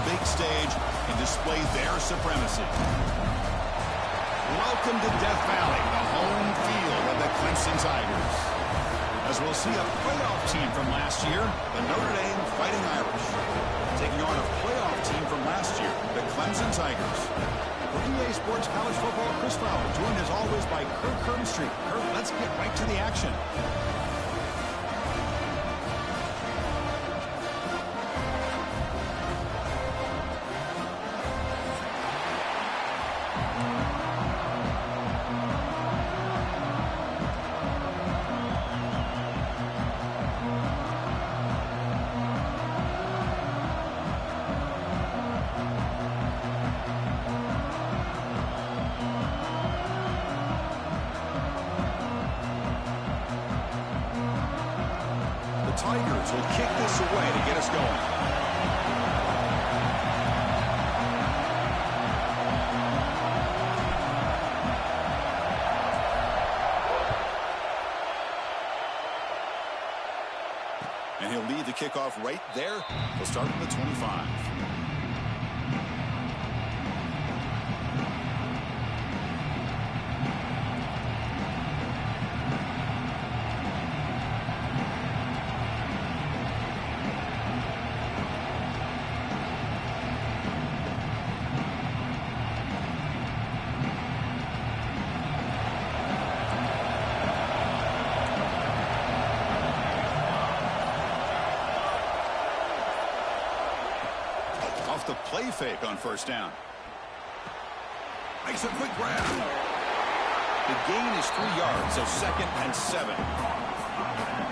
big stage and display their supremacy. Welcome to Death Valley, the home field of the Clemson Tigers. As we'll see a playoff team from last year, the Notre Dame Fighting Irish, taking on a playoff team from last year, the Clemson Tigers. For EA Sports College Football, Chris Fowler, joined as always by Kurt Kirkstreet. Kurt, let's get right to the action. Tigers will kick this away to get us going. And he'll lead the kickoff right there. He'll start at the 25. Off the play fake on first down. Makes a quick grab. The gain is 3 yards, so 2nd and 7.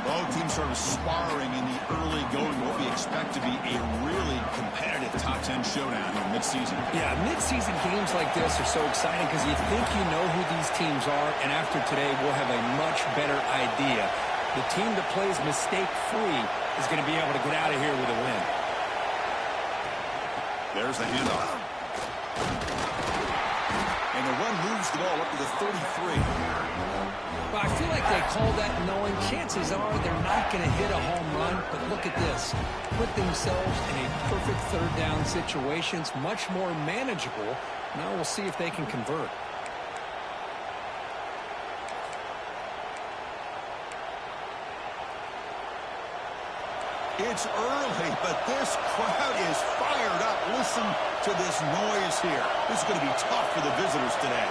Both teams sort of sparring in the early going, what we expect to be a really competitive top 10 showdown in midseason. Yeah, midseason games like this are so exciting because you think you know who these teams are, and after today we'll have a much better idea. The team that plays mistake-free is going to be able to get out of here with a win. There's the handoff. And the run moves the ball up to the 33. Well, I feel like they call that knowing chances are they're not going to hit a home run, but look at this. Put themselves in a perfect third down situation. It's much more manageable. Now we'll see if they can convert. It's early, but this crowd is fired up. Listen to this noise here. This is going to be tough for the visitors today.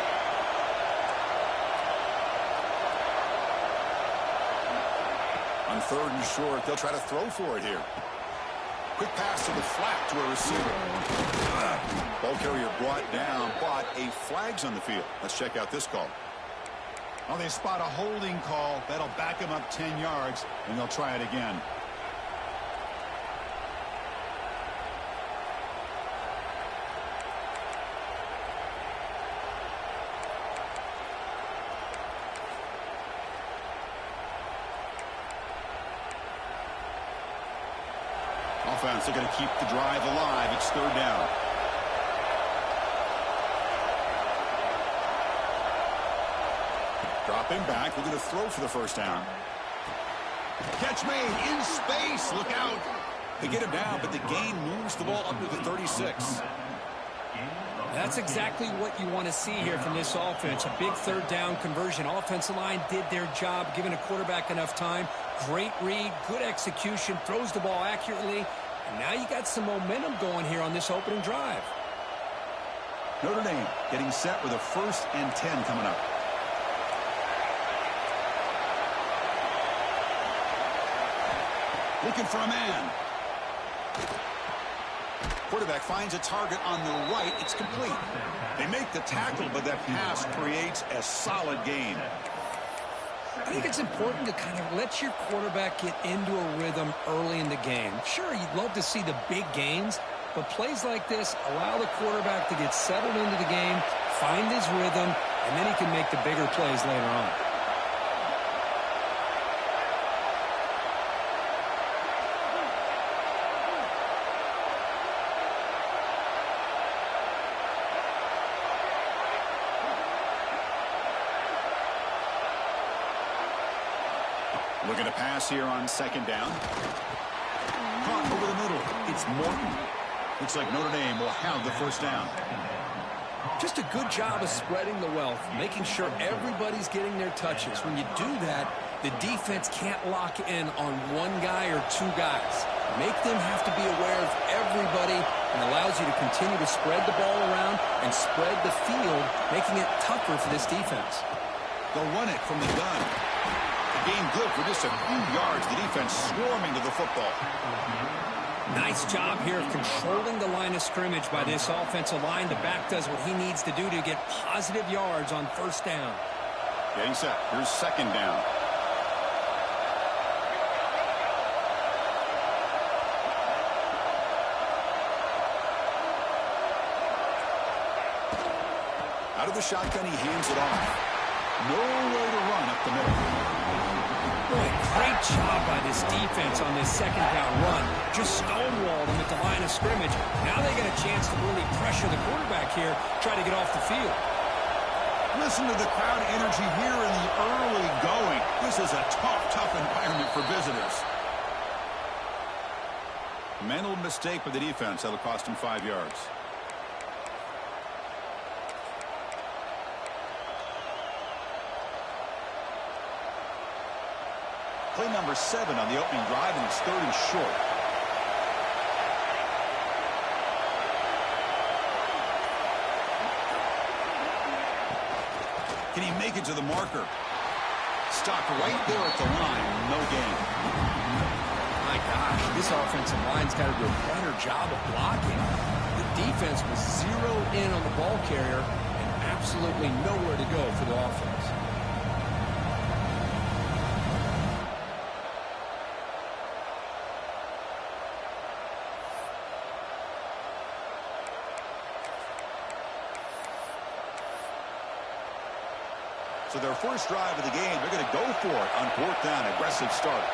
On 3rd and short, they'll try to throw for it here. Quick pass to the flat to a receiver. Ball carrier brought down, but a flag's on the field. Let's check out this call. Oh, they spot a holding call. That'll back him up 10 yards, and they'll try it again. Offense, they're going to keep the drive alive. It's 3rd down. Dropping back. We're going to throw for the first down. Catch made in space. Look out. They get him down, but the gain moves the ball up to the 36. That's exactly what you want to see here from this offense. A big 3rd down conversion. Offensive line did their job, giving a quarterback enough time. Great read, good execution, throws the ball accurately. And now you got some momentum going here on this opening drive. Notre Dame getting set with a 1st and 10 coming up. Looking for a man. Quarterback finds a target on the right. It's complete. They make the tackle, but that pass creates a solid gain. I think it's important to kind of let your quarterback get into a rhythm early in the game. Sure, you'd love to see the big gains, but plays like this allow the quarterback to get settled into the game, find his rhythm, and then he can make the bigger plays later on. Looking to pass here on 2nd down. Caught over the middle. It's Morton. Looks like Notre Dame will have the first down. Just a good job of spreading the wealth, making sure everybody's getting their touches. When you do that, the defense can't lock in on one guy or two guys. Make them have to be aware of everybody and allows you to continue to spread the ball around and spread the field, making it tougher for this defense. They'll run it from the gun. A gain good for just a few yards. The defense swarming to the football. Nice job here of controlling the line of scrimmage by this offensive line. The back does what he needs to do to get positive yards on first down. Getting set. Here's second down. Out of the shotgun, he hands it off. Nowhere to run up the middle. Boy, great job by this defense on this second down run. Just stonewalled him at the line of scrimmage. Now they get a chance to really pressure the quarterback here, try to get off the field. Listen to the crowd energy here in the early going. This is a tough environment for visitors. Mental mistake by the defense. That'll cost him 5 yards. Play number 7 on the opening drive, and it's 3rd and short. Can he make it to the marker? Stopped right there at the line. No gain. My gosh, this offensive line's got to do a better job of blocking. The defense was zeroed in on the ball carrier and absolutely nowhere to go for the offense. So their first drive of the game, they're going to go for it on 4th down. Aggressive start.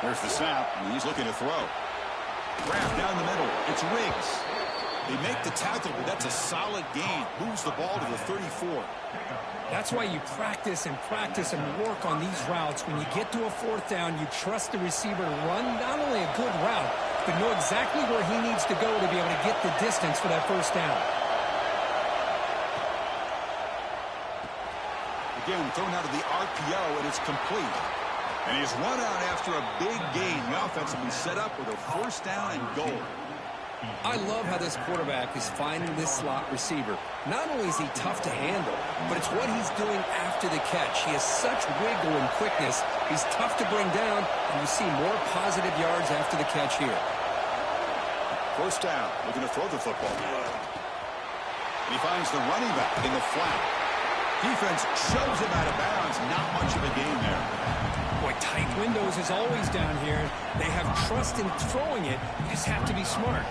There's the snap, and he's looking to throw. Grab down the middle. It's Riggs. They make the tackle, but that's a solid gain. Moves the ball to the 34. That's why you practice and work on these routes. When you get to a 4th down, you trust the receiver to run not only a good route, but know exactly where he needs to go to be able to get the distance for that first down. Again, thrown out of the RPO, and it's complete. And he's run out after a big gain. The offense will be set up with a first down and goal. I love how this quarterback is finding this slot receiver. Not only is he tough to handle, but it's what he's doing after the catch. He has such wiggle and quickness. He's tough to bring down, and you see more positive yards after the catch here. First down, looking to throw the football. And he finds the running back in the flat. Defense shoves him out of bounds. Not much of a gain there. Boy, tight windows is always down here. They have trust in throwing it. You just have to be smart.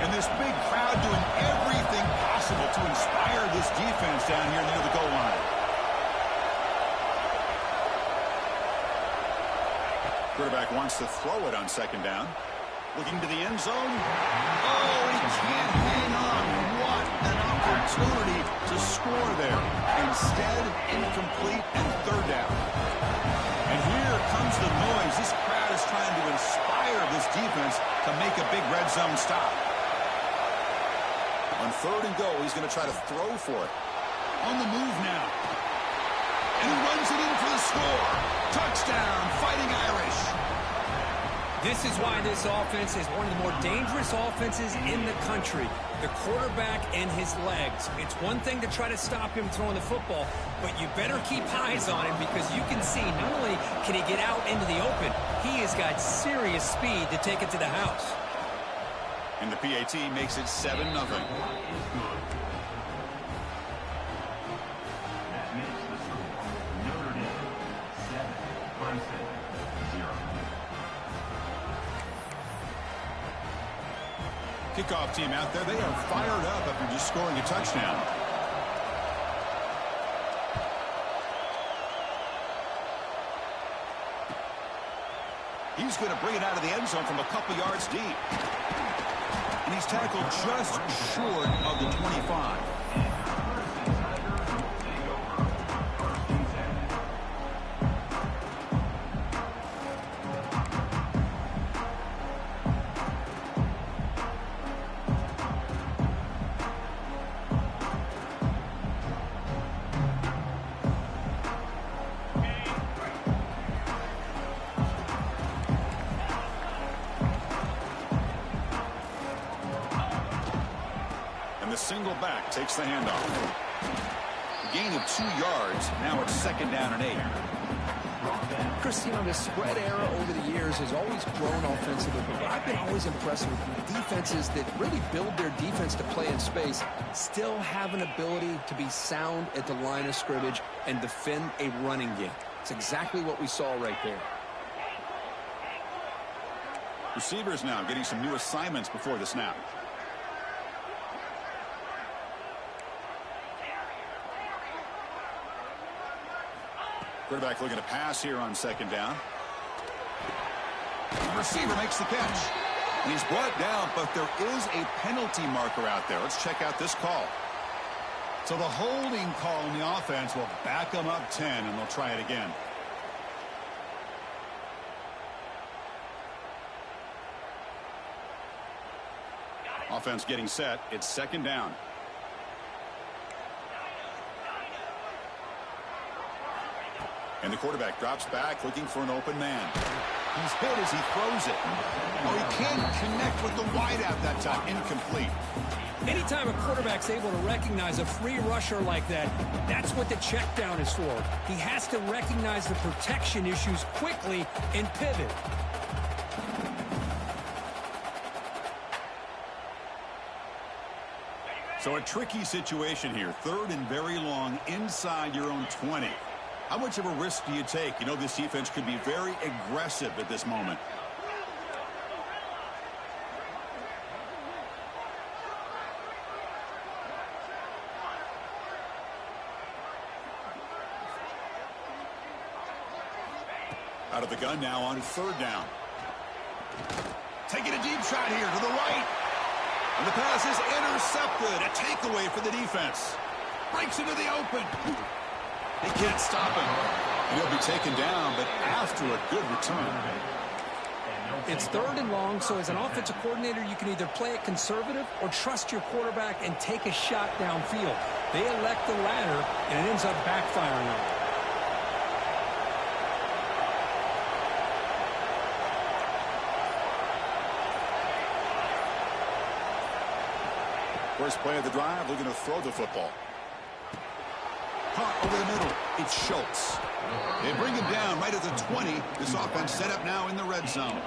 And this big crowd doing everything possible to inspire this defense down here near the goal line. Quarterback wants to throw it on second down. Looking to the end zone. Oh, he can't hang on. What an opportunity to score there. Instead, incomplete and 3rd down. And here comes the noise. This crowd is trying to inspire this defense to make a big red zone stop. On 3rd and goal, he's going to try to throw for it. On the move now. And he runs it in for the score. Touchdown, Fighting Irish. This is why this offense is one of the more dangerous offenses in the country. The quarterback and his legs. It's one thing to try to stop him throwing the football, but you better keep eyes on him because you can see not only can he get out into the open, he has got serious speed to take it to the house. And the PAT makes it 7-0. Kickoff team out there. They are fired up after just scoring a touchdown. He's going to bring it out of the end zone from a couple yards deep. And he's tackled just short of the 25. back takes the handoff. A gain of 2 yards. Now it's 2nd down and 8. Chris, you know, the spread era over the years has always grown offensively, but I've been always impressed with defenses that really build their defense to play in space, still have an ability to be sound at the line of scrimmage and defend a running game. It's exactly what we saw right there. Receivers now getting some new assignments before the snap. Quarterback looking to pass here on 2nd down. The receiver makes the catch. And he's brought down, but there is a penalty marker out there. Let's check out this call. So the holding call on the offense will back them up 10, and they'll try it again. Offense getting set. It's 2nd down. And the quarterback drops back looking for an open man. He's hit as he throws it. Oh, he can't connect with the wideout that time. Incomplete. Anytime a quarterback's able to recognize a free rusher like that, that's what the check down is for. He has to recognize the protection issues quickly and pivot. So a tricky situation here. 3rd and very long inside your own 20. How much of a risk do you take? You know, this defense could be very aggressive at this moment. Out of the gun now on 3rd down. Taking a deep shot here to the right. And the pass is intercepted. A takeaway for the defense. Breaks into the open. They can't stop him. And he'll be taken down, but after a good return. It's 3rd and long, so as an offensive coordinator, you can either play it conservative or trust your quarterback and take a shot downfield. They elect the latter, and it ends up backfiring on them. First play of the drive, looking to throw the football. Caught over the middle. It's Schultz. They bring him down right at the 20. This offense set up now in the red zone.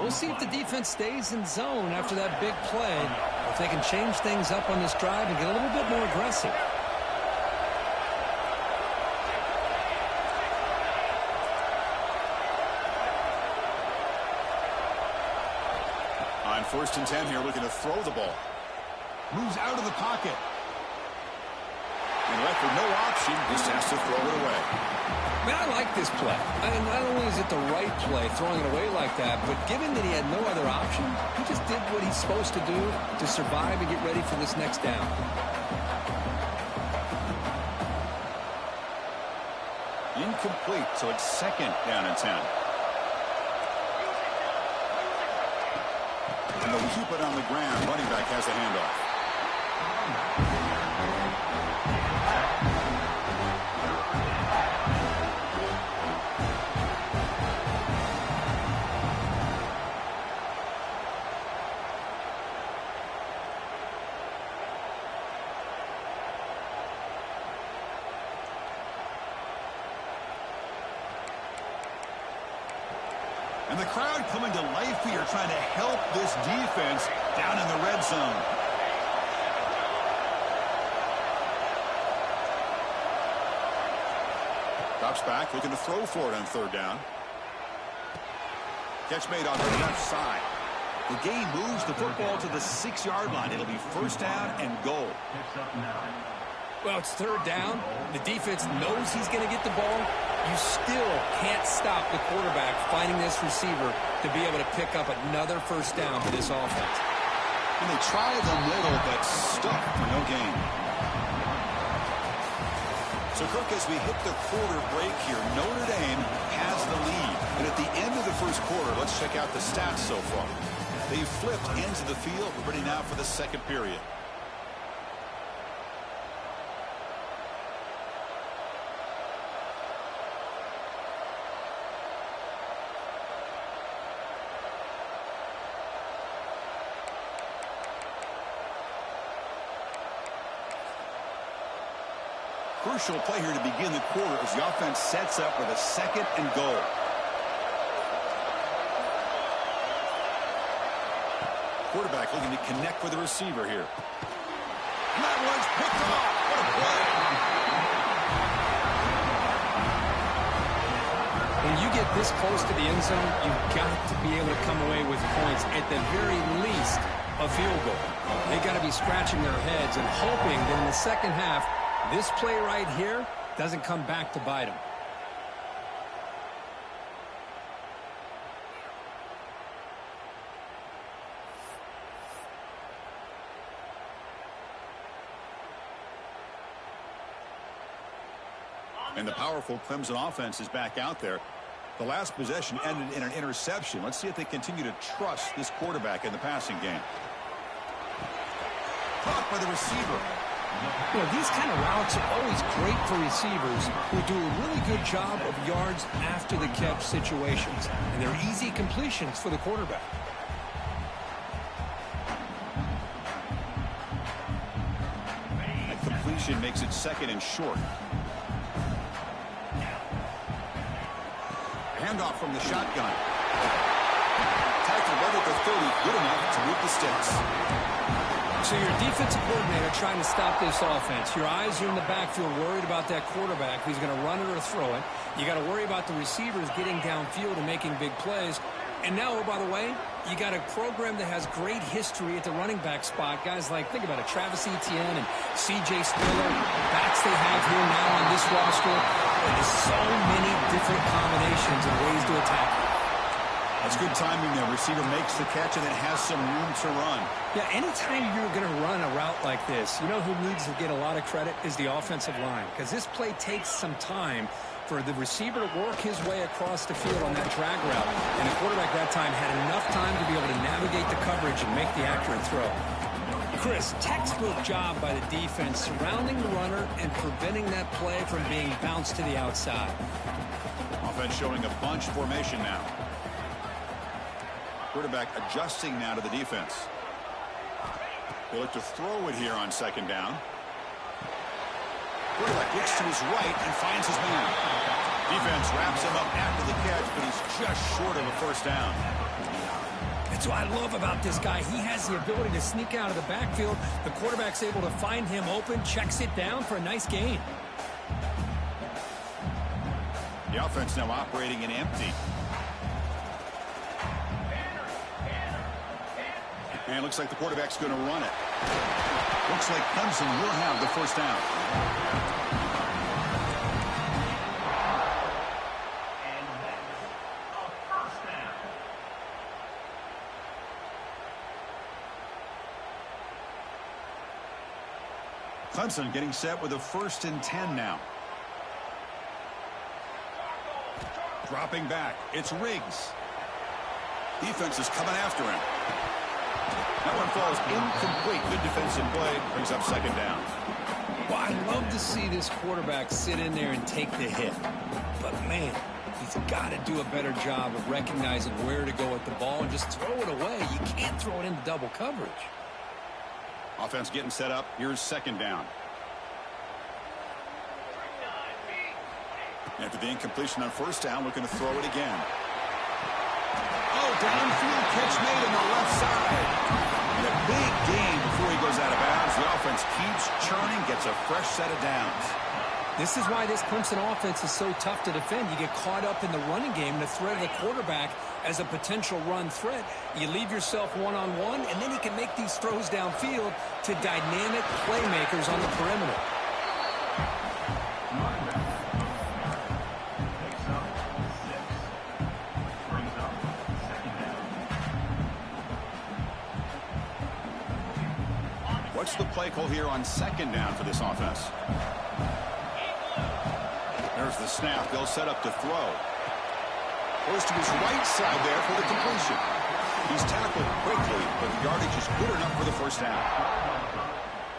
We'll see if the defense stays in zone after that big play. If they can change things up on this drive and get a little bit more aggressive. On 1st and 10 here, looking to throw the ball. Moves out of the pocket. And left with no option, just has to throw it away. Man, I like this play. And not only is it the right play, throwing it away like that, but given that he had no other option, he just did what he's supposed to do to survive and get ready for this next down. Incomplete, so it's 2nd down and 10. And they'll keep it on the ground. Running back has a handoff. And the crowd coming to life here, trying to help this defense down in the red zone. Drops back, looking to throw for it on 3rd down. Catch made on the left side. The game moves the football to the 6-yard line. It'll be 1st down and goal. Well, it's 3rd down. The defense knows he's going to get the ball. You still can't stop the quarterback finding this receiver to be able to pick up another 1st down for this offense. And they try the middle, but stuck for no gain. So, Kirk, as we hit the quarter break here, Notre Dame has the lead. And at the end of the 1st quarter, let's check out the stats so far. They've flipped into the field. We're ready now for the 2nd period. Crucial play here to begin the quarter as the offense sets up with a 2nd and goal. Quarterback looking to connect with the receiver here. And that one's picked off. What a play. When you get this close to the end zone, you've got to be able to come away with points, at the very least, a field goal. They got to be scratching their heads and hoping that in the second half, this play right here doesn't come back to bite them. And the powerful Clemson offense is back out there. The last possession ended in an interception. Let's see if they continue to trust this quarterback in the passing game. Caught by the receiver. You know, these kind of routes are always great for receivers who do a really good job of yards after the catch situations. And they're easy completions for the quarterback. That completion makes it 2nd and short. Handoff from the shotgun. Tackle right at the 30, good enough to move the sticks. So your defensive coordinator trying to stop this offense. Your eyes are in the backfield, worried about that quarterback who's going to run it or throw it. You got to worry about the receivers getting downfield and making big plays. And now, oh, by the way, you got a program that has great history at the running back spot. Guys like, think about it, Travis Etienne and C.J. Spiller, backs they have here now on this roster. There's so many different combinations and ways to attack it. That's good timing there. Receiver makes the catch and then has some room to run. Yeah, anytime you're going to run a route like this, you know who needs to get a lot of credit is the offensive line. Because this play takes some time for the receiver to work his way across the field on that drag route. And the quarterback that time had enough time to be able to navigate the coverage and make the accurate throw. Chris, textbook job by the defense surrounding the runner and preventing that play from being bounced to the outside. Offense showing a bunch formation now. Quarterback adjusting now to the defense. They look to throw it here on 2nd down. Quarterback looks to his right and finds his man. Defense wraps him up after the catch, but he's just short of a 1st down. That's what I love about this guy. He has the ability to sneak out of the backfield. The quarterback's able to find him open, checks it down for a nice gain. The offense now operating in empty. And looks like the quarterback's going to run it. Looks like Clemson will have the 1st down. Clemson getting set with a 1st and 10 now. Dropping back. It's Riggs. Defense is coming after him. That one falls incomplete. Good defensive play. Brings up 2nd down. Well, I love to see this quarterback sit in there and take the hit. But, man, he's got to do a better job of recognizing where to go with the ball and just throw it away. You can't throw it into double coverage. Offense getting set up. Here's 2nd down. After the incompletion on 1st down, looking to throw it again. Oh, downfield catch made on the left side. And a big gain before he goes out of bounds. The offense keeps churning, gets a fresh set of downs. This is why this Clemson offense is so tough to defend. You get caught up in the running game, the threat of the quarterback as a potential run threat. You leave yourself one-on-one, and then he can make these throws downfield to dynamic playmakers on the perimeter. What's the play call here on 2nd down for this offense? There's the snap. They'll set up to throw. Goes to his right side there for the completion. He's tackled quickly, but the yardage is good enough for the 1st down.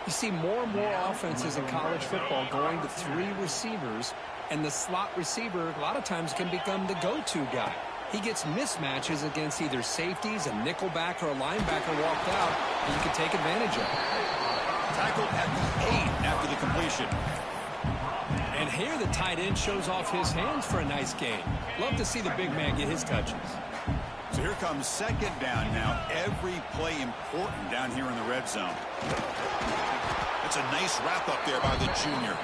You see more and more offenses in college football going to 3 receivers, and the slot receiver a lot of times can become the go-to guy. He gets mismatches against either safeties, a nickelback, or a linebacker walked out, and you can take advantage of it. Tackled at the 8 after the completion. And here the tight end shows off his hands for a nice gain. Love to see the big man get his touches. So here comes second down now. Every play important down here in the red zone. It's a nice wrap up there by the junior.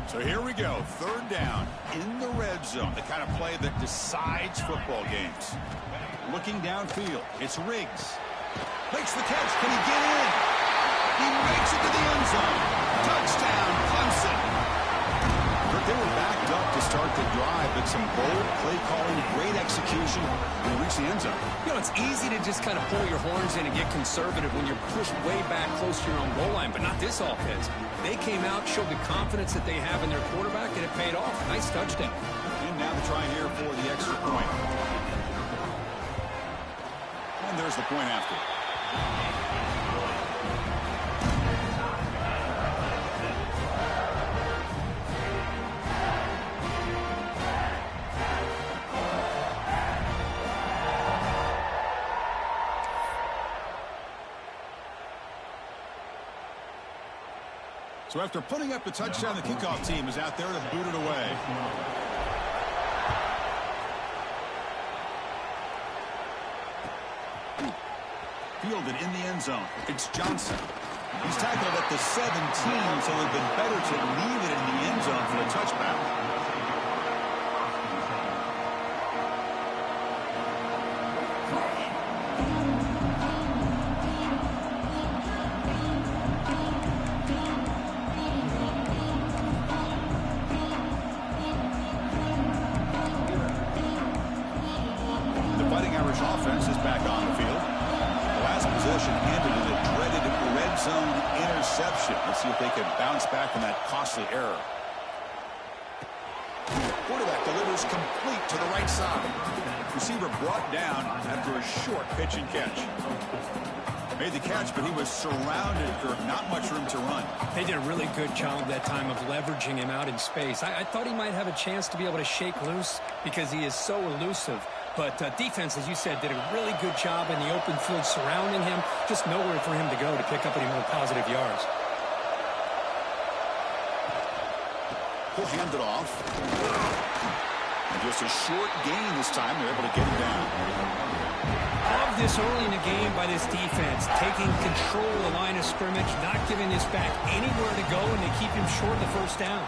So here we go, third down in the red zone, the kind of play that decides football games. Looking downfield, it's Riggs. Makes the catch, can he get in? He makes it to the end zone. Touchdown, Clemson. They were backed up to start the drive, but some bold play calling, great execution when they reach the end zone. You know, it's easy to just kind of pull your horns in and get conservative when you're pushed way back close to your own goal line, but not this offense. They came out, showed the confidence that they have in their quarterback, and it paid off. Nice touchdown. And now the try here for the extra point. And there's the point after. So after putting up the touchdown, the kickoff team is out there to boot it away. Fielded in the end zone. It's Johnson. He's tackled at the 17, so it would have been better to leave it in the end zone for a touchback. Offense is back on the field. The last possession ended in a dreaded red zone interception. Let's see if they can bounce back from that costly error. Quarterback delivers complete to the right side. Receiver brought down after a short pitch and catch. Made the catch, but he was surrounded for not much room to run. They did a really good job that time of leveraging him out in space. I thought he might have a chance to be able to shake loose because he is so elusive. But defense, as you said, did a really good job in the open field surrounding him. Just nowhere for him to go to pick up any more positive yards. He'll hand it off. And just a short gain this time. They're able to get him down. Love this early in the game by this defense. Taking control of the line of scrimmage, not giving this back anywhere to go, and they keep him short of the first down.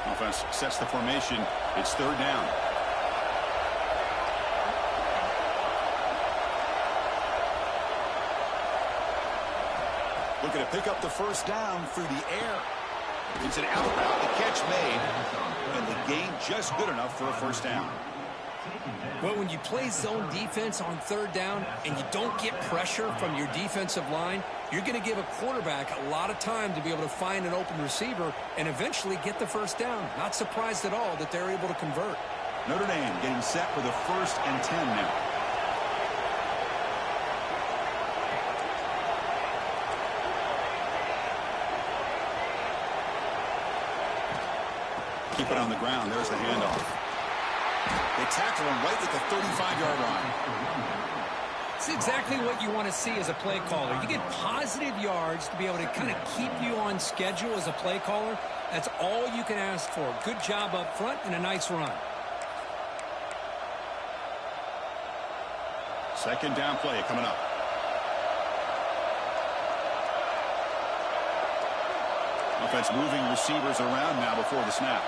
Offense sets the formation. It's third down. Looking to pick up the first down through the air. It's an out route. The catch made. And the gain just good enough for a first down. Well, when you play zone defense on third down and you don't get pressure from your defensive line, you're going to give a quarterback a lot of time to be able to find an open receiver and eventually get the first down. Not surprised at all that they're able to convert. Notre Dame getting set for the 1st and 10 now. Keep it on the ground. There's the handoff. They tackle him right at the 35-yard line. It's exactly what you want to see as a play caller. You get positive yards to be able to kind of keep you on schedule as a play caller. That's all you can ask for. Good job up front and a nice run. Second down play coming up. Offense moving receivers around now before the snap.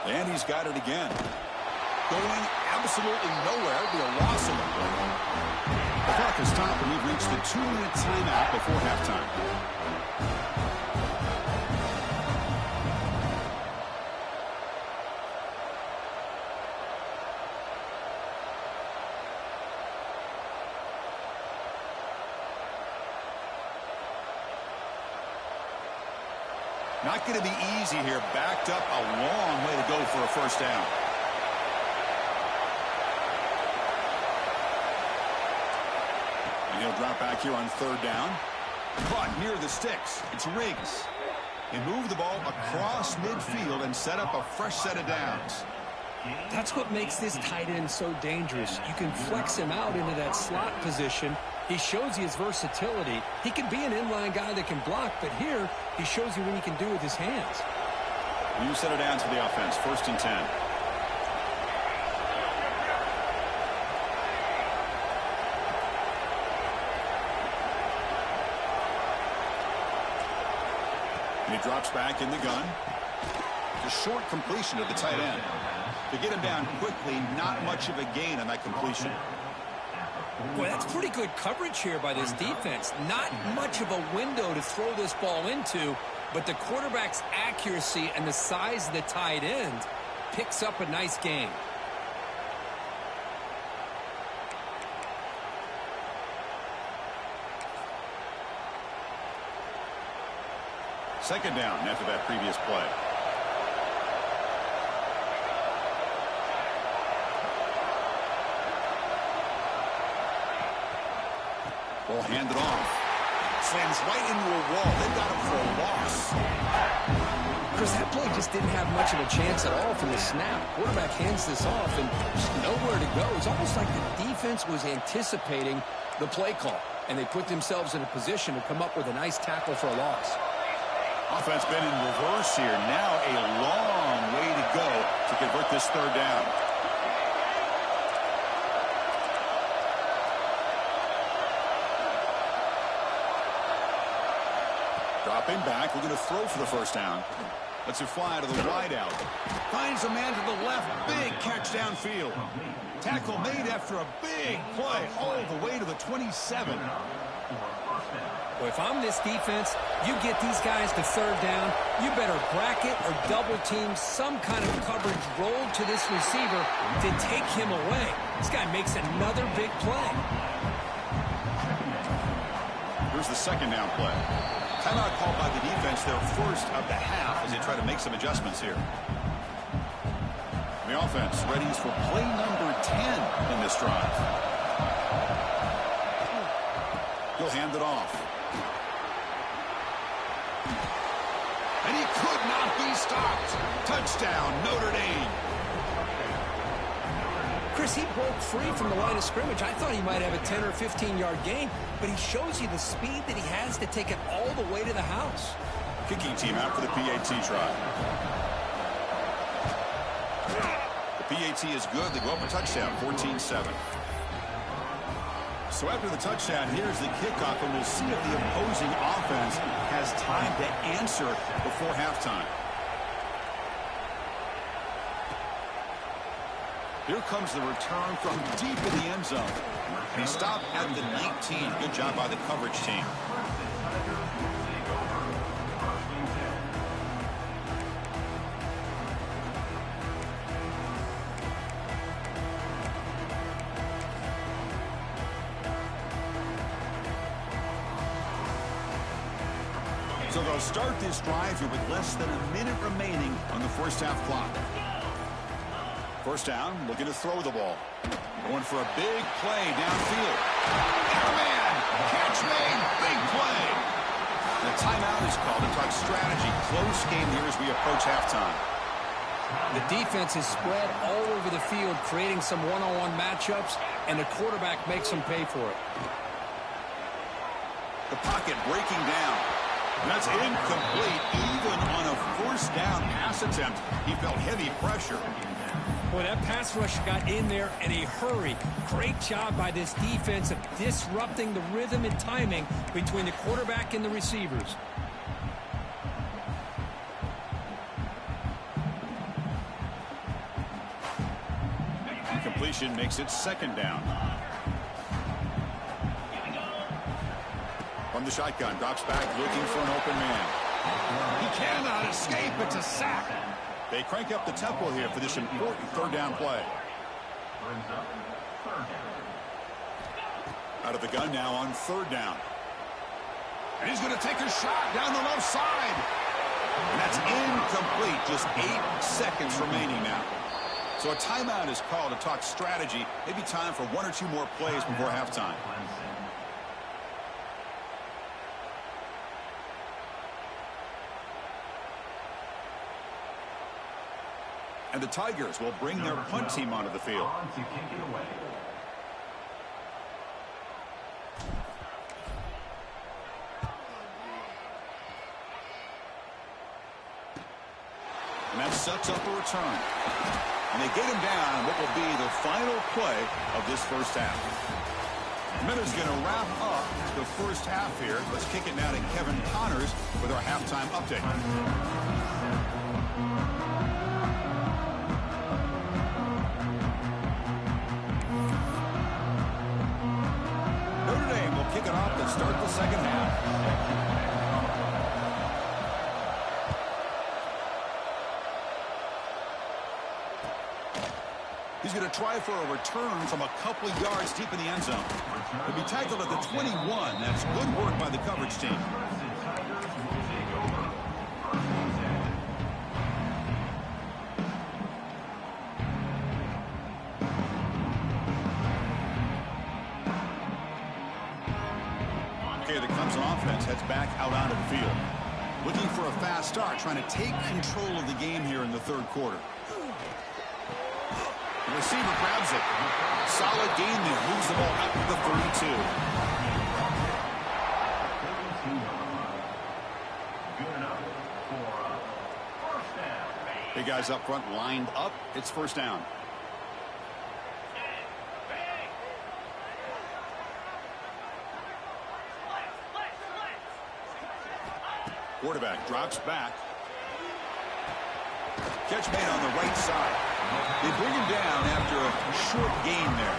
And he's got it again. Going absolutely nowhere. It'll be a loss of the play. The clock has stopped, and we've reached the 2-minute timeout before halftime. Not going to be easy here. Backed up a long way to go for a first down. And he'll drop back here on third down. Caught near the sticks. It's Riggs. He moved the ball across midfield and set up a fresh set of downs. That's what makes this tight end so dangerous. You can flex him out into that slot position. He shows you his versatility. He can be an inline guy that can block, but here he shows you what he can do with his hands. New set of downs for the offense. 1st and 10. And he drops back in the gun. The short completion of the tight end. To get him down quickly, not much of a gain on that completion. Boy, that's pretty good coverage here by this defense. Not much of a window to throw this ball into, but the quarterback's accuracy and the size of the tight end picks up a nice gain. Second down after that previous play. Ball handed off. Slams right into a wall. They've got him for a loss. Chris, that play just didn't have much of a chance at all from the snap. Quarterback hands this off and just nowhere to go. It's almost like the defense was anticipating the play call, and they put themselves in a position to come up with a nice tackle for a loss. Offense been in reverse here. Now a long way to go to convert this third down. Dropping back, we're going to throw for the first down. Lets it fly to the wide out. Finds a man to the left. Big catch downfield. Tackle made after a big play all the way to the 27. Well, if I'm this defense, you get these guys to third down, you better bracket or double team some kind of coverage rolled to this receiver to take him away. This guy makes another big play. Here's the second down play. Timeout called by the defense, their first of the half, as they try to make some adjustments here. The offense ready for play number 10 in this drive. He'll hand it off. And he could not be stopped. Touchdown, Notre Dame. Chris, he broke free from the line of scrimmage. I thought he might have a 10 or 15-yard gain, but he shows you the speed that he has to take it all the way to the house. Kicking team out for the PAT try. The PAT is good. They go up a touchdown, 14-7. So after the touchdown, here's the kickoff, and we'll see if the opposing offense has time to answer before halftime. Here comes the return from deep in the end zone. And he stopped at the 19. Good job by the coverage team. So they'll start this drive here with less than a minute remaining on the first half clock. First down, looking to throw the ball. Going for a big play downfield. Man, catch made, big play. The timeout is called to talk strategy. Close game here as we approach halftime. The defense is spread all over the field, creating some one-on-one matchups, and the quarterback makes them pay for it. The pocket breaking down. That's incomplete. Even on a first down pass attempt, he felt heavy pressure. Boy, that pass rush got in there in a hurry. Great job by this defense of disrupting the rhythm and timing between the quarterback and the receivers. Completion makes it second down. From the shotgun, drops back, looking for an open man. He cannot escape. It's a sack. They crank up the tempo here for this important third down play. Out of the gun now on third down. And he's going to take a shot down the left side. And that's incomplete. Just 8 seconds remaining now. So a timeout is called to talk strategy. Maybe time for 1 or 2 more plays before halftime. And the Tigers will bring their punt team onto the field. And that sets up a return. And they get him down what will be the final play of this first half. Minutes going to wrap up the first half here. Let's kick it now to Kevin Connors with our halftime update. Notre Dame will kick it off to start the second half. He's going to try for a return from a couple of yards deep in the end zone. He'll be tackled at the 21. That's good work by the coverage team. Okay, the Clemson offense heads back out onto the field. Looking for a fast start, trying to take control of the game here in the third quarter. The receiver grabs it. Solid gain there. Moves the ball up to the 32. Big guys up front lined up. It's first down. Quarterback drops back. Catch made on the right side. They bring him down after a short gain there.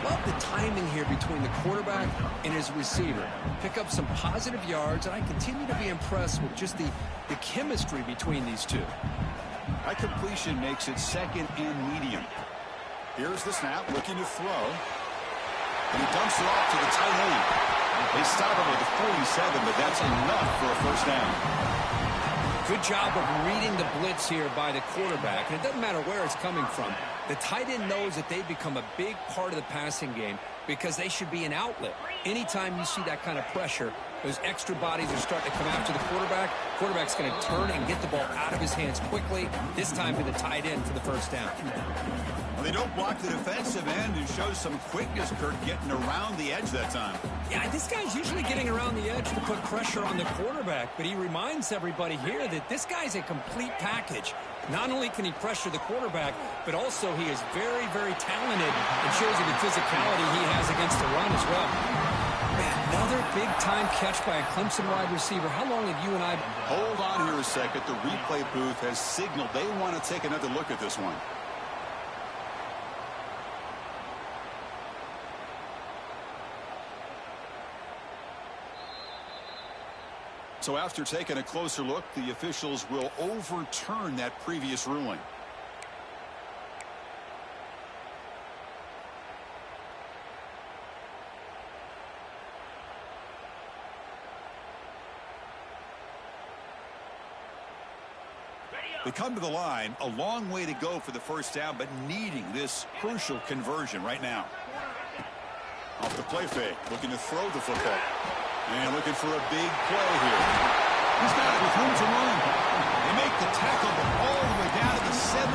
Love the timing here between the quarterback and his receiver. Pick up some positive yards, and I continue to be impressed with just the chemistry between these two. High completion makes it second and medium. Here's the snap, looking to throw. And he dumps it off to the tight end. They stop him at the 47, but that's enough for a first down. Good job of reading the blitz here by the quarterback. And it doesn't matter where it's coming from. The tight end knows that they've become a big part of the passing game because they should be an outlet. Anytime you see that kind of pressure, those extra bodies are starting to come after the quarterback. Quarterback's going to turn and get the ball out of his hands quickly, this time for the tight end for the first down. Well, they don't block the defensive end and shows some quickness, Kurt, getting around the edge that time. Yeah, this guy's usually getting around the edge to put pressure on the quarterback, but he reminds everybody here that this guy's a complete package. Not only can he pressure the quarterback, but also he is very, very talented and shows you the physicality he has against the run as well. Another big-time catch by a Clemson wide receiver. How long have you and I... Hold on here a second. The replay booth has signaled they want to take another look at this one. So after taking a closer look, the officials will overturn that previous ruling. They come to the line, a long way to go for the first down, but needing this crucial conversion right now. Off the play fake, looking to throw the football. And looking for a big play here. He's got it with room to run. They make the tackle all the way down to the 17.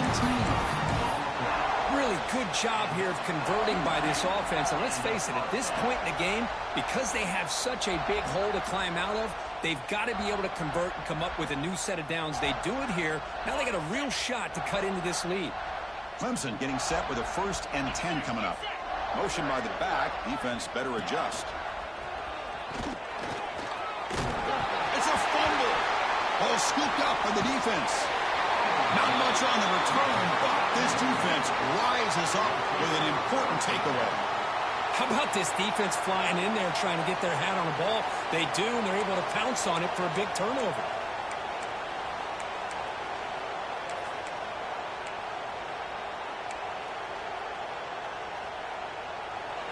Really good job here of converting by this offense. And let's face it, at this point in the game, because they have such a big hole to climb out of, they've got to be able to convert and come up with a new set of downs. They do it here. Now they got a real shot to cut into this lead. Clemson getting set with a 1st and 10 coming up. Motion by the back. Defense better adjust. It's a fumble. Ball scooped up by the defense. Not much on the return, but this defense rises up with an important takeaway. How about this defense flying in there trying to get their hat on the ball? They do, and they're able to pounce on it for a big turnover.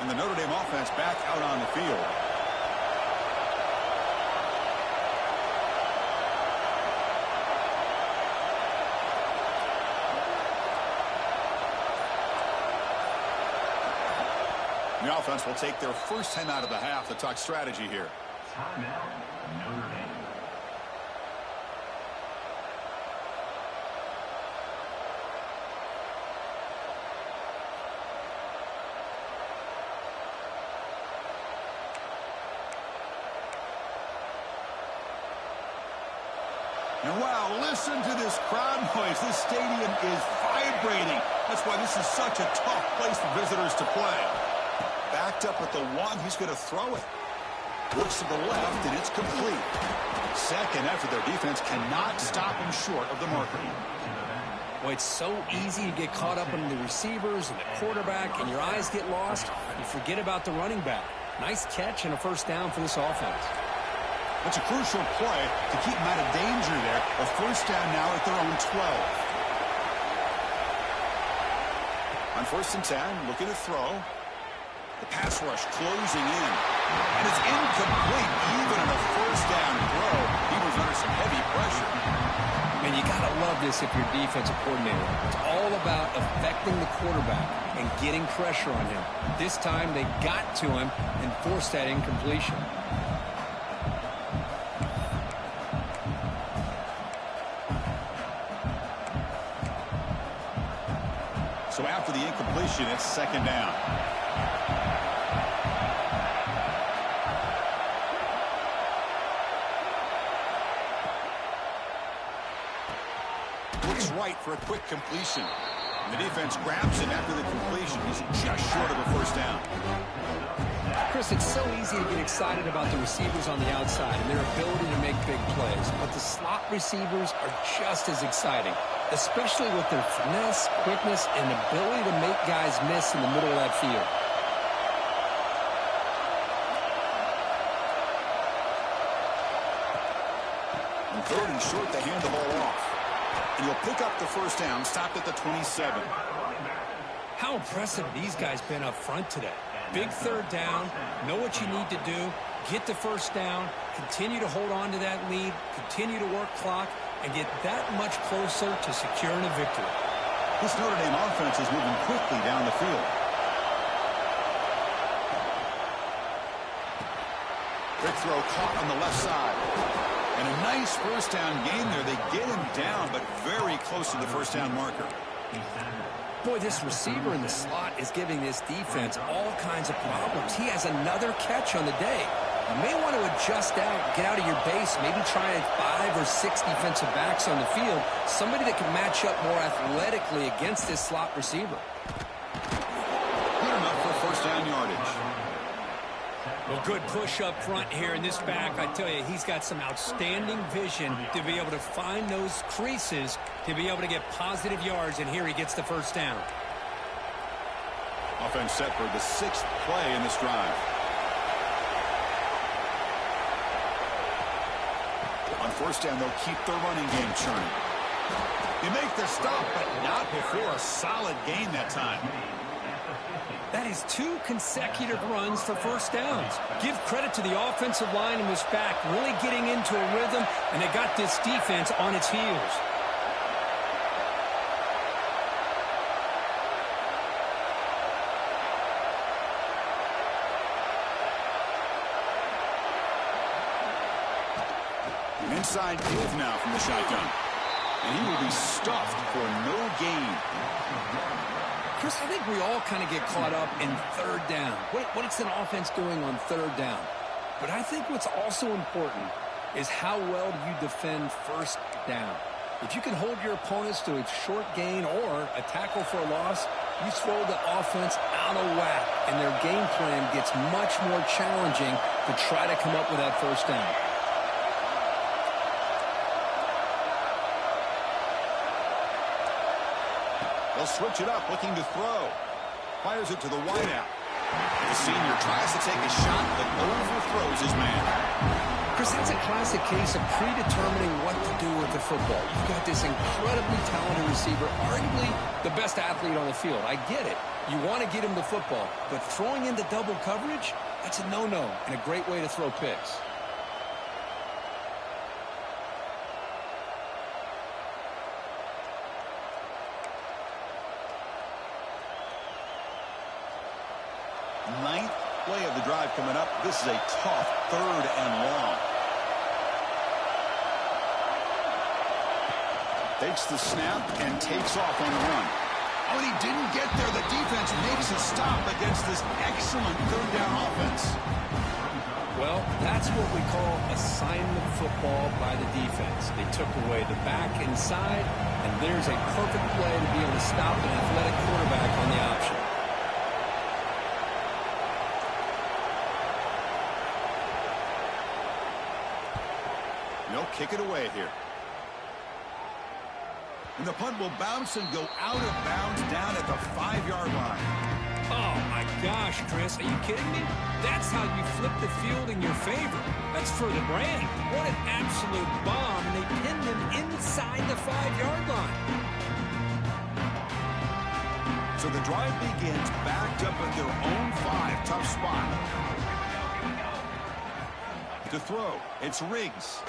And the Notre Dame offense back out on the field. The offense will take their first time out of the half to talk strategy here. Timeout, Notre Dame. And wow, listen to this crowd noise. This stadium is vibrating. That's why this is such a tough place for visitors to play. Backed up at the 1, he's going to throw it. Looks to the left, and it's complete. Second after their defense cannot stop him short of the marker. Well, it's so easy to get caught up in the receivers and the quarterback, and your eyes get lost. You forget about the running back. Nice catch and a first down for this offense. It's a crucial play to keep them out of danger there. A first down now at their own 12. On 1st and 10, looking to throw. The pass rush closing in. And it's incomplete even on a first down throw. He was under some heavy pressure. And you got to love this if you're defensive coordinator. It's all about affecting the quarterback and getting pressure on him. This time they got to him and forced that incompletion. So after the incompletion, it's 2nd down. Looks right for a quick completion. And the defense grabs it after the completion. He's just short of a first down. Chris, it's so easy to get excited about the receivers on the outside and their ability to make big plays. But the slot receivers are just as exciting, especially with their finesse, quickness, and ability to make guys miss in the middle of that field. And 3rd and short, they hand the ball off. And he'll pick up the first down, stopped at the 27. How impressive these guys been up front today. Big 3rd down, know what you need to do, get the first down, continue to hold on to that lead, continue to work clock, and get that much closer to securing a victory. This Notre Dame offense is moving quickly down the field. Quick throw caught on the left side. And a nice first down gain there. They get him down, but very close to the first down marker. Boy, this receiver in the slot is giving this defense all kinds of problems. He has another catch on the day. You may want to adjust out, get out of your base, maybe try 5 or 6 defensive backs on the field, somebody that can match up more athletically against this slot receiver. Good enough for first down yardage. Well, good push up front here in this back. I tell you, he's got some outstanding vision to be able to find those creases, to be able to get positive yards, and here he gets the first down. Offense set for the 6th play in this drive. On first down, they'll keep their running game churning. They make the stop, but not before a solid gain that time. That is 2 consecutive runs for first downs. Give credit to the offensive line in this back, really getting into a rhythm, and they got this defense on its heels. Inside give now from the shotgun. And he will be stuffed for no gain. Chris, I think we all kind of get caught up in 3rd down. What is an offense doing on 3rd down? But I think what's also important is how well do you defend first down. If you can hold your opponents to a short gain or a tackle for a loss, you throw the offense out of whack, and their game plan gets much more challenging to try to come up with that first down. They'll switch it up, looking to throw. Fires it to the wideout. The senior tries to take a shot, but overthrows his man. Chris, that's a classic case of predetermining what to do with the football. You've got this incredibly talented receiver, arguably the best athlete on the field. I get it. You want to get him the football, but throwing into double coverage, that's a no-no and a great way to throw picks. Ninth play of the drive coming up. This is a tough 3rd and long. Takes the snap and takes off on the run. Oh, and he didn't get there. The defense makes a stop against this excellent 3rd down offense. Well, that's what we call assignment football by the defense. They took away the back inside, and there's a perfect play to be able to stop an athletic quarterback on the option. They'll kick it away here. And the punt will bounce and go out of bounds down at the 5-yard line. Oh, my gosh, Chris. Are you kidding me? That's how you flip the field in your favor. That's for the brand. What an absolute bomb. And they pinned him inside the 5-yard line. So the drive begins backed up at their own 5. Tough spot. To throw, it's Riggs.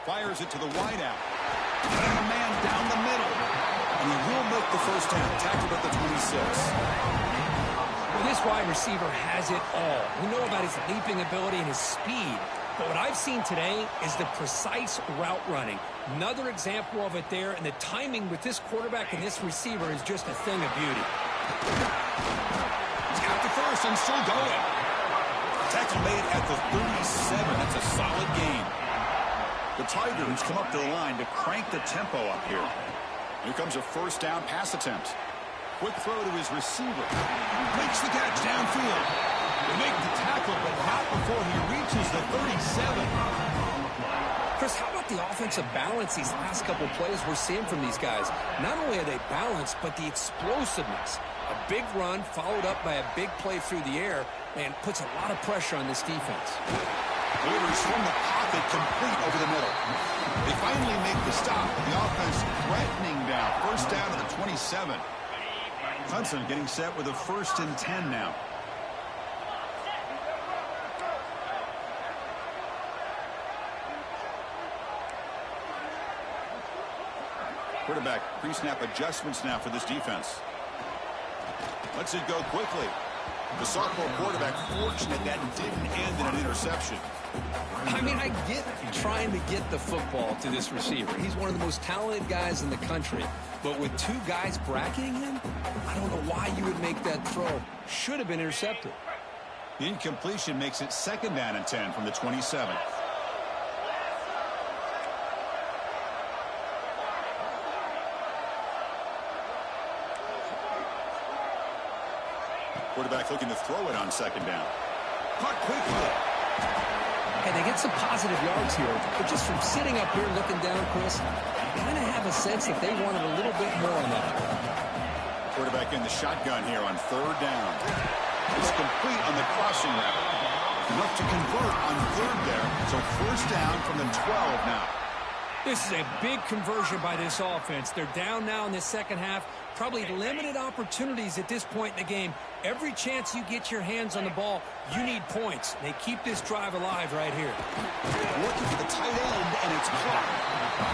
Fires it to the wideout. And a man down the middle. And he will make the first down. Tackled at the 26. Well, this wide receiver has it all. We know about his leaping ability and his speed. But what I've seen today is the precise route running. Another example of it there. And the timing with this quarterback and this receiver is just a thing of beauty. He's got the first and still going. Tackle made at the 37. That's a solid gain. The Tigers come up to the line to crank the tempo up here. Here comes a first down pass attempt. Quick throw to his receiver. Makes the catch downfield. They make the tackle, but not before he reaches the 37. Chris, how about the offensive balance these last couple plays we're seeing from these guys? Not only are they balanced, but the explosiveness. A big run followed up by a big play through the air and puts a lot of pressure on this defense. Delivers from the pocket complete over the middle. They finally make the stop. The offense threatening down. First down to the 27. Clemson getting set with a 1st and 10 now. Quarterback pre-snap adjustments now for this defense. Lets it go quickly. The sophomore quarterback fortunate that didn't end in an interception. I mean, I get trying to get the football to this receiver. He's one of the most talented guys in the country. But with 2 guys bracketing him, I don't know why you would make that throw. Should have been intercepted. The incompletion makes it 2nd down and 10 from the 27. Quarterback looking to throw it on 2nd down. Caught quickly. Hey, they get some positive yards here, but just from sitting up here looking down, Chris, you kind of have a sense that they wanted a little bit more on that. Quarterback in the shotgun here on 3rd down. It's complete on the crossing route. Enough to convert on 3rd there. So first down from the 12 now. This is a big conversion by this offense. They're down now in the second half. Probably limited opportunities at this point in the game. Every chance you get your hands on the ball, you need points. They keep this drive alive right here. Working for the tight end, and it's caught.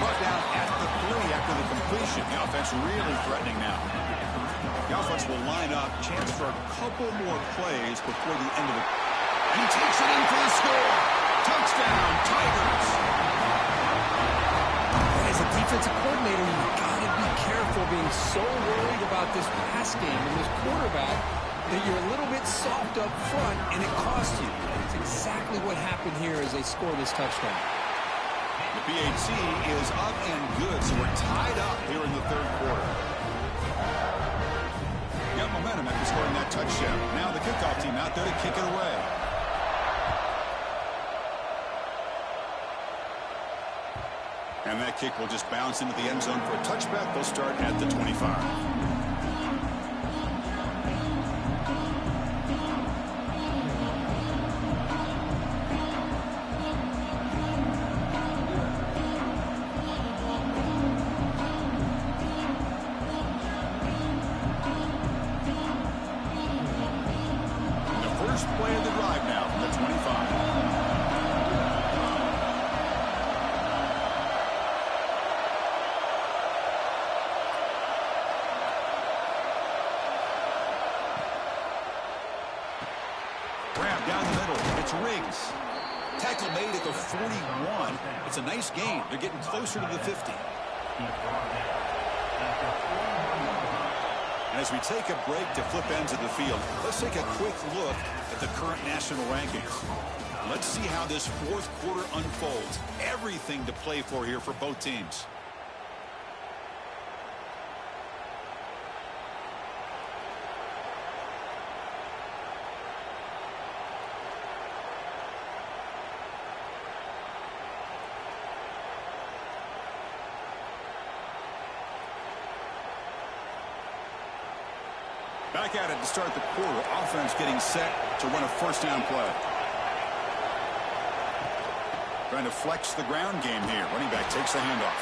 Brought down at the 3 after the completion. The offense really threatening now. The offense will line up. Chance for a couple more plays before the end of it. And he takes it in for the score. Touchdown, Tigers. As a defensive coordinator, you've got to be careful being so worried about this pass game and this quarterback that you're a little bit soft up front and it costs you. It's exactly what happened here as they score this touchdown. The PHC is up and good, so we're tied up here in the 3rd quarter. Got momentum after scoring that touchdown. Now the kickoff team out there to kick it away. And that kick will just bounce into the end zone for a touchback. They'll start at the 25. Play of the drive now from the 25. Grab down the middle. It's Riggs. Tackle made at the 41. It's a nice gain. They're getting closer to the 50. And as we take a break to flip ends of the field, let's take a quick look at the current national rankings. Let's see how this fourth quarter unfolds. Everything to play for here for both teams. Back at it to start the quarter. Offense getting set to run a first down play. Trying to flex the ground game here. Running back takes the handoff.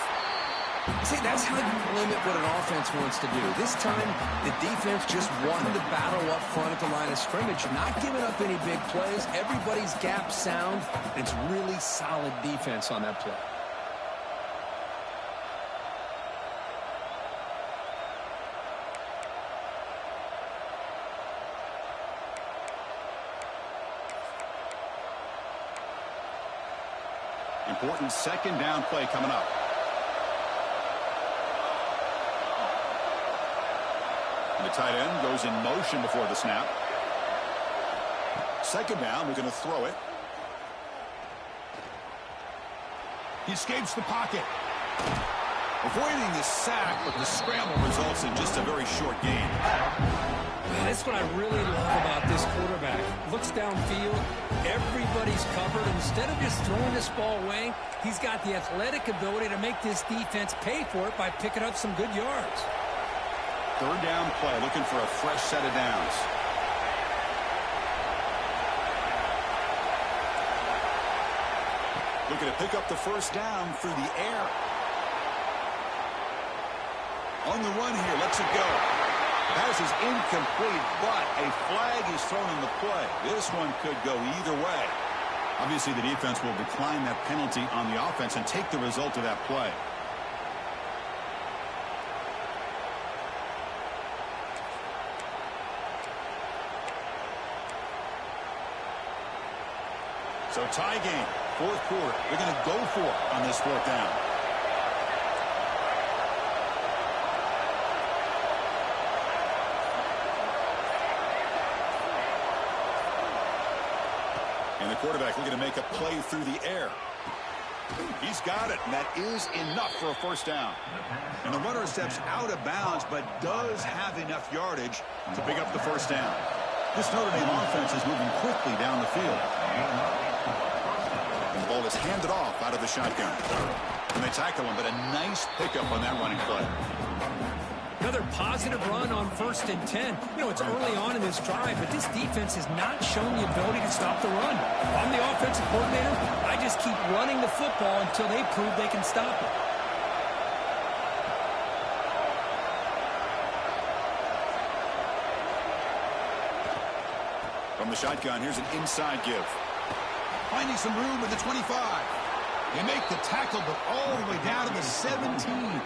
See, that's how you limit what an offense wants to do. This time, the defense just wanted to battle up front at the line of scrimmage, not giving up any big plays. Everybody's gap sound. It's really solid defense on that play. Important second down play coming up. And the tight end goes in motion before the snap. Second down, we're going to throw it. He escapes the pocket. Avoiding the sack, but the scramble results in just a very short gain. That's what I really love about this quarterback. Looks downfield, everybody's covered. Instead of just throwing this ball away, he's got the athletic ability to make this defense pay for it by picking up some good yards. Third down play, looking for a fresh set of downs. Looking to pick up the first down through the air. On the run here, lets it go. Pass is incomplete, but a flag is thrown in the play. This one could go either way. Obviously, the defense will decline that penalty on the offense and take the result of that play. So tie game, fourth quarter. They're going to go for it on this fourth down. And the quarterback looking to make a play through the air. He's got it, and that is enough for a first down. And the runner steps out of bounds, but does have enough yardage to pick up the first down. This Notre Dame offense is moving quickly down the field. And the ball is handed off out of the shotgun. And they tackle him, but a nice pickup on that running play. Another positive run on 1st and 10. You know, it's early on in this drive, but this defense has not shown the ability to stop the run. If I'm the offensive coordinator, I just keep running the football until they prove they can stop it. From the shotgun, here's an inside give. Finding some room at the 25. They make the tackle, but all the way down to the 17.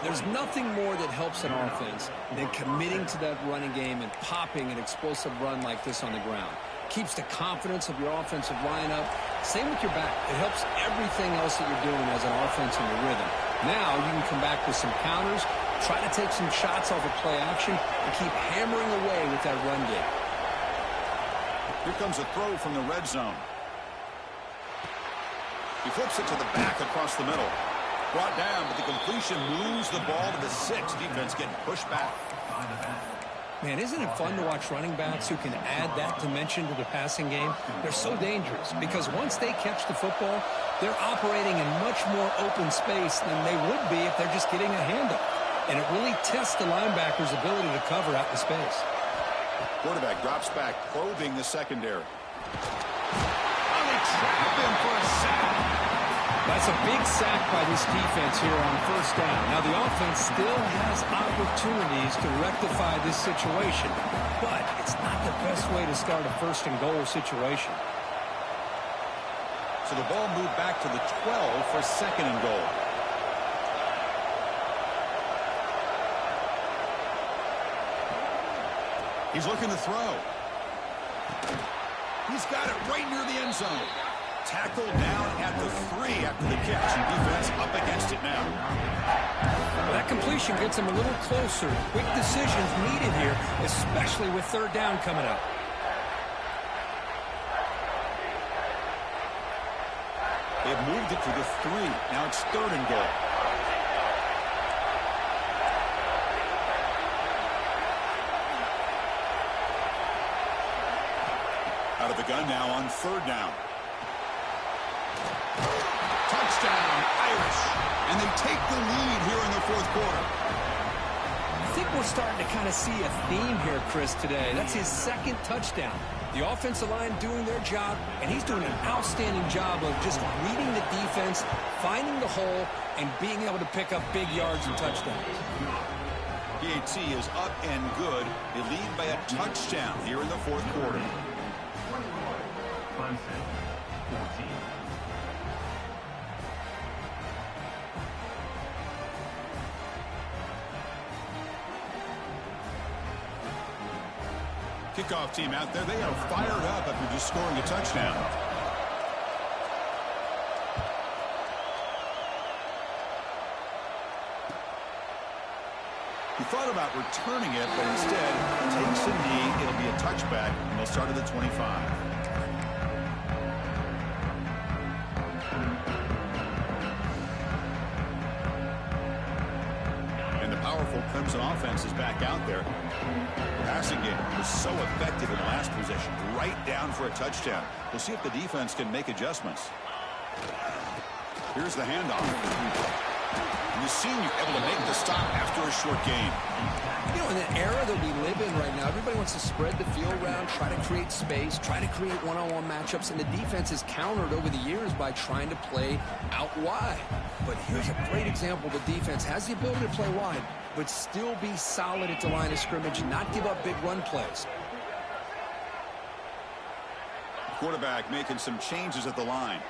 There's nothing more that helps an offense than committing to that running game and popping an explosive run like this on the ground. Keeps the confidence of your offensive lineup. Same with your back. It helps everything else that you're doing as an offense in your rhythm. Now you can come back with some counters, try to take some shots off of play action, and keep hammering away with that run game. Here comes a throw from the red zone. He flips it to the back across the middle. Brought down, but the completion moves the ball to the 6. Defense getting pushed back. Man, isn't it fun to watch running backs who can add that dimension to the passing game? They're so dangerous because once they catch the football, they're operating in much more open space than they would be if they're just getting a handoff. And it really tests the linebacker's ability to cover out the space. Quarterback drops back, probing the secondary. Oh, they trap him for a sack. That's a big sack by this defense here on first down. Now, the offense still has opportunities to rectify this situation, but it's not the best way to start a first and goal situation. So the ball moved back to the 12 for second and goal. He's looking to throw. He's got it right near the end zone. Tackled down at the 3 after the catch, and defense up against it now. That completion gets him a little closer. Quick decisions needed here, especially with third down coming up. They've moved it to the 3. Now it's 3rd and goal. Out of the gun now on 3rd down. Touchdown, Irish. And they take the lead here in the 4th quarter. I think we're starting to kind of see a theme here, Chris, today. That's his 2nd touchdown. The offensive line doing their job, and he's doing an outstanding job of just reading the defense, finding the hole, and being able to pick up big yards and touchdowns. PAT is up and good. They lead by a touchdown here in the 4th quarter. Clemson, 14. Kickoff team out there. They are fired up after just scoring a touchdown. He thought about returning it, but instead takes a knee. It'll be a touchback, and they'll start at the 25. And the powerful Clemson offense is back out there. Passing game was so effective in the last possession, right down for a touchdown. We'll see if the defense can make adjustments. Here's the handoff. And the senior able to make the stop after a short gain. You know, in the era that we live in right now, everybody wants to spread the field around, try to create space, try to create one-on-one matchups, and the defense is countered over the years by trying to play out wide. But here's a great example. The defense has the ability to play wide, but still be solid at the line of scrimmage, not give up big run plays. Quarterback making some changes at the line.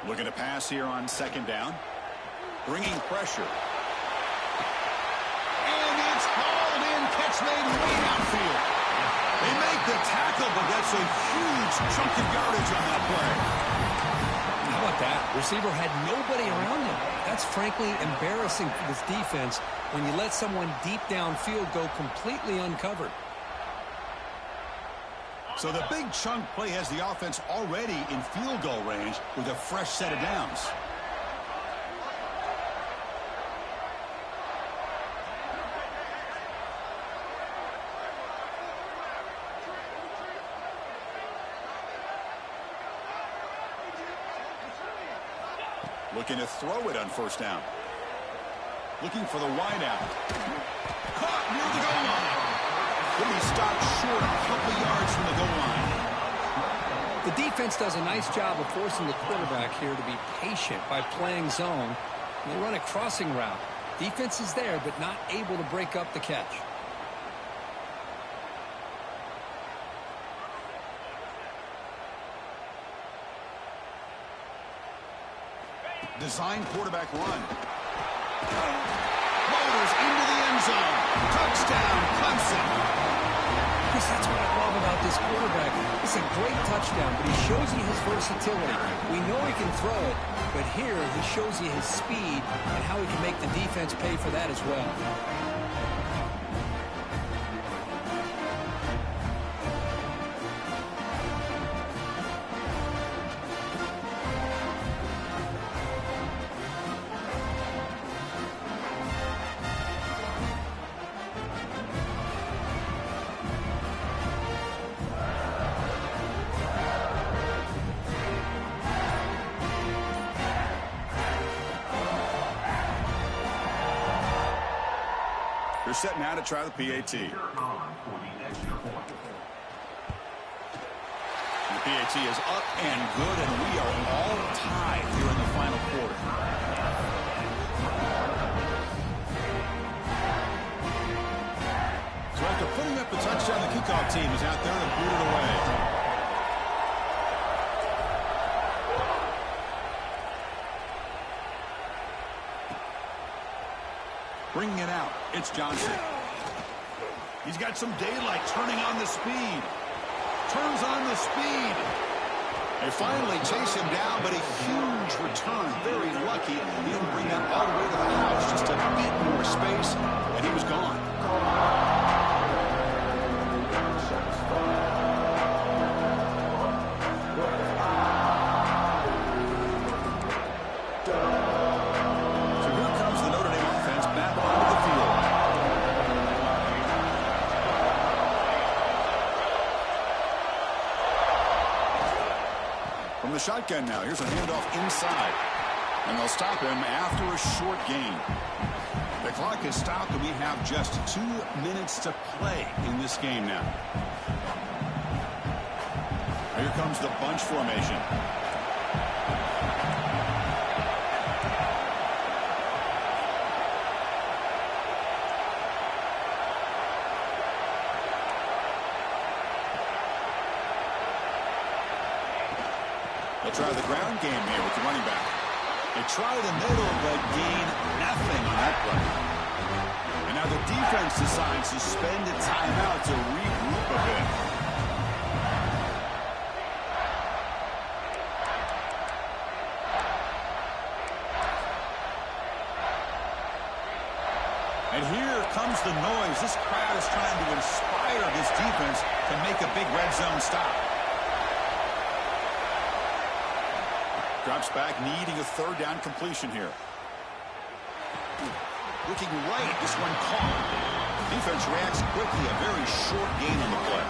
Looking to pass here on 2nd down. Bringing pressure. And it's hauled in. Catch made way outfield. They make the tackle, but that's a huge chunk of yardage on that play. How about that? Receiver had nobody around him. That's frankly embarrassing for this defense when you let someone deep downfield go completely uncovered. So the big chunk play has the offense already in field goal range with a fresh set of downs. Looking to throw it on 1st down. Looking for the wideout. Caught near the goal line. He'll be stopped short a couple yards from the goal line. The defense does a nice job of forcing the quarterback here to be patient by playing zone. And they run a crossing route. Defense is there, but not able to break up the catch. Design quarterback run. Motors into the end zone. Touchdown, Clemson. Chris, that's what I love about this quarterback. It's a great touchdown, but he shows you his versatility. We know he can throw it, but here he shows you his speed and how he can make the defense pay for that as well. They're set now to try the PAT. On for the extra point. The PAT is up and good, and we are all tied here in the final quarter. So after putting up the touchdown, the kickoff team is out there to boot it away. Bringing it out, it's Johnson. He's got some daylight, turning on the speed. Turns on the speed. They finally chase him down, but a huge return. Very lucky. He didn't bring that all the way to the house. Just a bit more space, and he was gone. So here comes the Notre Dame offense back onto the field. From the shotgun now, here's a handoff inside. And they'll stop him after a short gain. The clock is stopped, and we have just 2 minutes to play in this game now. Here comes the bunch formation. They'll try the ground game here with the running back. They try the middle, but gain nothing on that play. And now the defense decides to spend a timeout to regroup a bit. And here comes the noise. This crowd is trying to inspire this defense to make a big red zone stop. Drops back, needing a third down completion here. Looking right, this one caught. Defense reacts quickly, a very short gain on the play.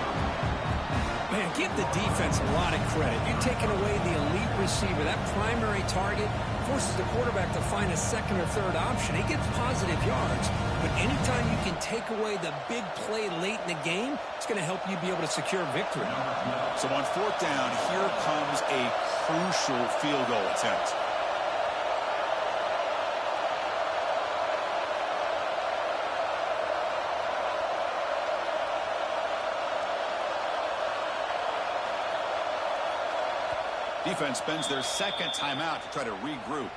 Man, give the defense a lot of credit. You're taking away the elite receiver. That primary target forces the quarterback to find a second or third option. He gets positive yards. But anytime you can take away the big play late in the game, it's going to help you be able to secure victory. So on fourth down, here comes a crucial field goal attempt. Defense spends their second timeout to try to regroup.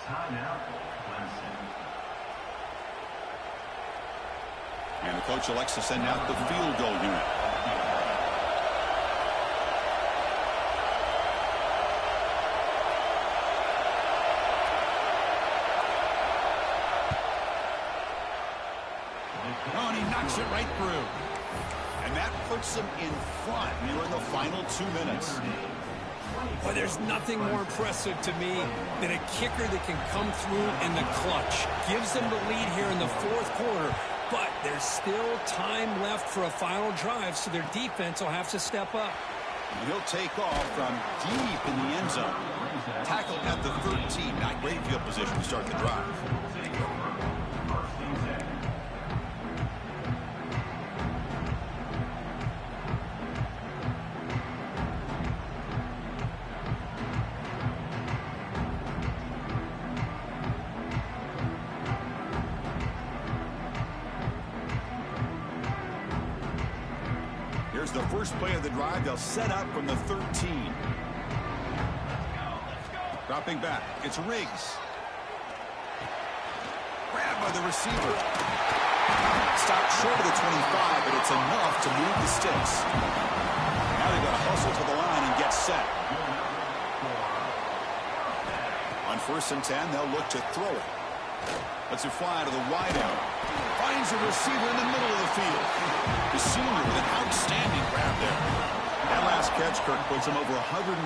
Timeout, Clemson. And the coach elects to send out the field goal unit. Oh, and he knocks it right through. And that puts him in front near the final 2 minutes. Boy, there's nothing more impressive to me than a kicker that can come through in the clutch. Gives them the lead here in the fourth quarter, but there's still time left for a final drive, so their defense will have to step up. And he'll take off from deep in the end zone. Tackled at the 13. Not great field position to start the drive. Here's the first play of the drive. They'll set up from the 13. Dropping back. It's Riggs. Grabbed by the receiver. Stopped short of the 25, but it's enough to move the sticks. Now they've got to hustle to the line and get set. On 1st and 10, they'll look to throw it. Lets it fly to the wideout. Finds a receiver in the middle of the field. The senior with an outstanding grab there. That last catch, Kirk, puts him over 150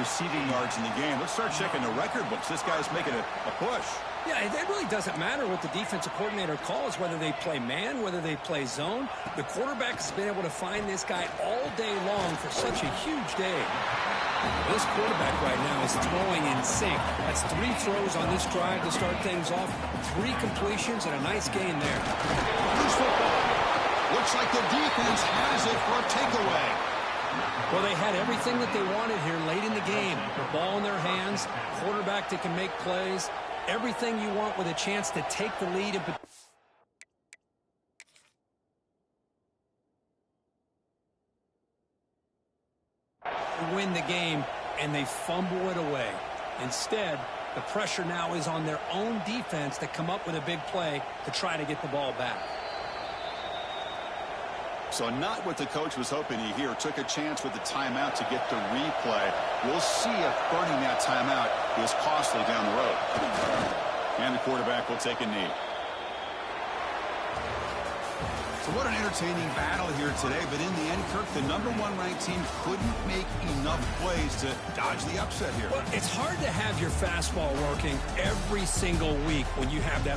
receiving yards in the game. Let's start checking the record books. This guy's making a push. Yeah, it really doesn't matter what the defensive coordinator calls, whether they play man, whether they play zone. The quarterback has been able to find this guy all day long for such a huge day. This quarterback right now is throwing in sync. That's 3 throws on this drive to start things off. 3 completions and a nice gain there. Loose football. Looks like the defense has it for a takeaway. Well, they had everything that they wanted here late in the game. The ball in their hands, quarterback that can make plays, everything you want with a chance to take the lead and win the game, and they fumble it away. Instead, the pressure now is on their own defense to come up with a big play to try to get the ball back. So not what the coach was hoping to hear. Took a chance with the timeout to get the replay. We'll see if burning that timeout is costly down the road. And the quarterback will take a knee. So what an entertaining battle here today. But in the end, Kirk, the #1 ranked team couldn't make enough plays to dodge the upset here. Well, it's hard to have your fastball working every single week when you have that